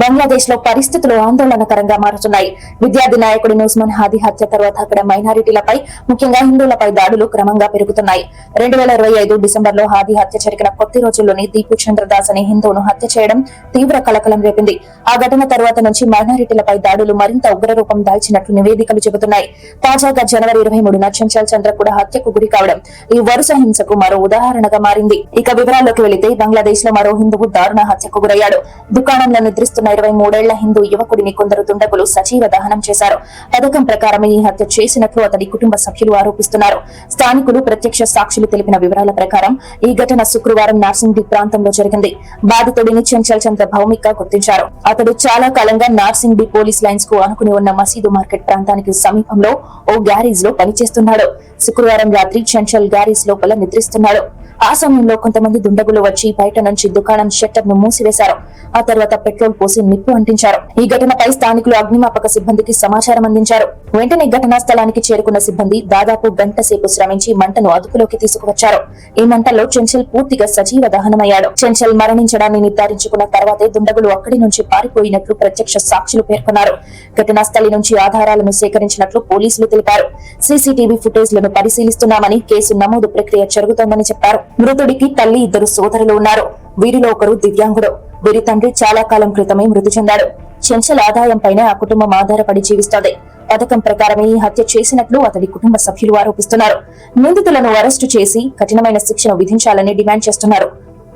బంగ్లాదేశ్ లో పరిస్థితులు ఆందోళనకరంగా మారుతున్నాయి. విద్యార్థి నాయకుడు ఉస్మాన్ హాదీ హత్య తర్వాత అక్కడ మైనారిటీలపై, ముఖ్యంగా హిందువులపై దాడులు క్రమంగా పెరుగుతున్నాయి. 2025 డిసెంబర్ లో హాదీ హత్య జరిగిన కొద్ది రోజుల్లోనే దీపు చంద్రదాస్ అనే హిందువును హత్య చేయడం తీవ్ర కలకలం రేపింది. ఆ ఘటన తర్వాత నుంచి మైనారిటీలపై దాడులు మరింత ఉగ్రరూపం దాల్చినట్లు నివేదికలు చెబుతున్నాయి. తాజాగా జనవరి 23న చంచల్ చంద్ర కూడా హత్యకు గురి కావడం ఈ వరుస హింసకు మరో ఉదాహరణగా మారింది. ఇక వివరాల్లోకి వెళితే, బంగ్లాదేశ్ లో మరో హిందువు దారుణ హత్యకు గురయ్యాడు. దుకాణంలో నిద్రిస్తున్న 23 ఏళ్ల హిందూ యువకుడిని కొందరు దుండగులు సజీవ దహనం చేశారు. పథకం ప్రకారమే ఈ హత్య చేసినట్లు అతడి కుటుంబ సభ్యులు ఆరోపిస్తున్నారు. స్థానికులు, ప్రత్యక్ష సాక్షులు తెలిపిన వివరాల ప్రకారం ఈ ఘటన శుక్రవారం నార్సింగి ప్రాంతంలో జరిగింది. బాధితుడిని చంచల్ చంద్ర భౌమిక గుర్తించారు. అతడు చాలా కాలంగా నార్సింగి పోలీస్ లైన్స్ కు ఆనుకుని ఉన్న మసీదు మార్కెట్ ప్రాంతానికి సమీపంలో ఓ గ్యారేజ్ లో పనిచేస్తున్నాడు. శుక్రవారం రాత్రి చంచల్ గ్యారేజ్ లోపల నిద్రిస్తున్నాడు. ఆ సమయంలో కొంతమంది దుండగులు వచ్చి బయట నుంచి దుకాణం షట్టర్ ను మూసివేశారు. ఆ తర్వాత పెట్రోల్ పోసి నిప్పు అంటించారు. ఈ ఘటనపై స్థానికులు అగ్నిమాపక సిబ్బందికి సమాచారం అందించారు. వెంటనే ఘటనా స్థలానికి చేరుకున్న సిబ్బంది దాదాపు గంట సేపు శ్రమించి మంటను అదుపులోకి తీసుకువచ్చారు. ఈ మంటల్లో చంచల్ పూర్తిగా సజీవ దహనమయ్యాడు. చంచల్ మరణించడాన్ని నిర్ధారించుకున్న తర్వాతే దుండగులు అక్కడి నుంచి పారిపోయినట్లు ప్రత్యక్ష సాక్షులు పేర్కొన్నారు. ఘటనా స్థలి నుంచి ఆధారాలను సేకరించినట్లు పోలీసులు తెలిపారు. సీసీటీవీ ఫుటేజ్లను పరిశీలిస్తున్నామని, కేసు నమోదు ప్రక్రియ జరుగుతోందని చెప్పారు. మృతుడికి తల్లి, 2 సోదరులు ఉన్నారు. వీరిలో ఒకరు దివ్యాంగుడు. వీరి తండ్రి చాలా కాలం క్రితమే మృతి చెందాడు. చంచల్ ఆదాయంపైనే ఆ కుటుంబం ఆధారపడి జీవిస్తోంది. పథకం ప్రకారమే ఈ హత్య చేసినట్లు అతడి కుటుంబ సభ్యులు ఆరోపిస్తున్నారు. నిందితులను అరెస్టు చేసి కఠినమైన శిక్షను విధించాలని డిమాండ్ చేస్తున్నారు.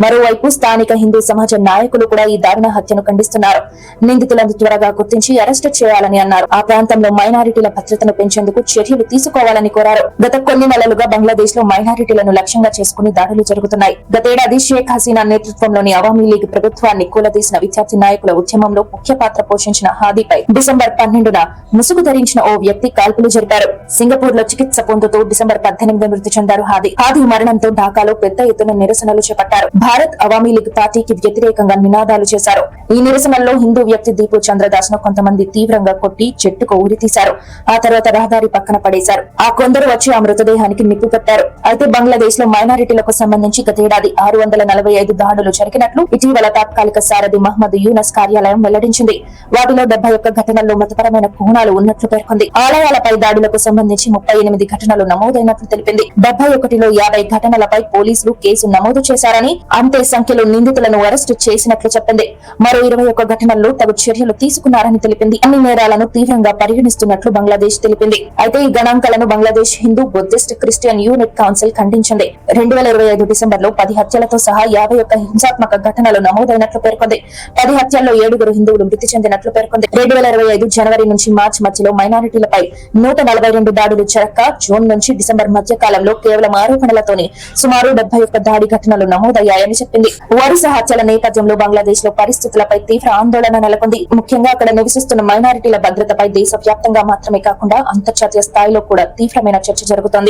మరోవైపు స్థానిక హిందూ సమాజ నాయకులు కూడా ఈ దారుణ హత్యను ఖండిస్తున్నారు. నిందితులను త్వరగా గుర్తించి అరెస్టు చేయాలని అన్నారు. ఆ ప్రాంతంలో మైనారిటీల భద్రతను పెంచేందుకు చర్యలు తీసుకోవాలని కోరారు. గత కొన్ని నెలలుగా బంగ్లాదేశ్ లో మైనారిటీలను లక్ష్యంగా చేసుకుని దాడులు జరుగుతున్నాయి. గతేడాది షేక్ హసీనా నేతృత్వంలోని అవామీ లీగ్ ప్రభుత్వాన్ని కూలదీసిన విద్యార్థి నాయకుల ఉద్యమంలో ముఖ్య పాత్ర పోషించిన హాదీపై డిసెంబర్ 12న ముసుగు ధరించిన ఓ వ్యక్తి కాల్పులు జరిపారు. సింగపూర్ లో చికిత్స పొందుతూ డిసెంబర్ 18 మృతి చెందారు హాదీ. మరణంతో ఢాకాలో పెద్ద ఎత్తున నిరసనలు చేపట్టారు. భారత్ అవామీ లీగ్ పార్టీకి వ్యతిరేకంగా నినాదాలు చేశారు. ఈ నిరసనల్లో హిందూ వ్యక్తి దీపు చంద్రదాస్ ను కొంతమంది తీవ్రంగా కొట్టి చెట్టుకు ఉరితీశారు. ఆ తర్వాత రహదారి పక్కన పడేశారు. ఆ కొందరు వచ్చి ఆ మృతదేహానికి నిప్పు పెట్టారు. అయితే బంగ్లాదేశ్ లో మైనారిటీలకు సంబంధించి గతేడాది 645 దాడులు జరిగినట్లు ఇటీవల తాత్కాలిక సారథి మహ్మద్ యూనస్ కార్యాలయం వెల్లడించింది. వాటిలో 71 ఘటనల్లో మతపరమైన కోణాలు ఉన్నట్లు పేర్కొంది. ఆలయాలపై దాడులకు సంబంధించి 38 ఘటనలు నమోదైనట్లు తెలిపింది. 71లో 50 ఘటనలపై పోలీసులు కేసు నమోదు చేశారని, అంతే సంఖ్యలో నిందితులను అరెస్టు చేసినట్లు చెప్పింది. మరో 21 ఘటనల్లో తగు చర్యలు తీసుకున్నారని తెలిపింది. అన్ని నేరాలను తీవ్రంగా పరిగణిస్తున్నట్లు బంగ్లాదేశ్ తెలిపింది. అయితే ఈ గణాంకాలను Bangladesh Hindu, Buddhist, Christian unity council ఖండించింది. 2025 డిసెంబర్ లో 10 హత్యలతో సహా 51 హింసాత్మక ఘటనలు నమోదైనట్లు పేర్కొంది. 10 హత్యల్లో 7 హిందువులు మృతి చెందినట్లు పేర్కొంది. 2025 జనవరి నుంచి మార్చి మధ్యలో మైనారిటీలపై 142 దాడులు జరక్క, జూన్ నుంచి డిసెంబర్ మధ్య కాలంలో కేవలం ఆరోపణలతోనే సుమారు 71 దాడి ఘటనలు నమోదయ్యాయని చెప్పింది. వరుస హత్యల నేపథ్యంలో బంగ్లాదేశ్ లో పరిస్థితులపై తీవ్ర ఆందోళన నెలకొంది. ముఖ్యంగా అక్కడ నివసిస్తున్న మైనారిటీల భద్రతపై దేశవ్యాప్తంగా మాత్రమే కాకుండా అంతర్జాతీయ స్థాయిలో కూడా తీవ్రమైన చర్చ జరుగుతోంది.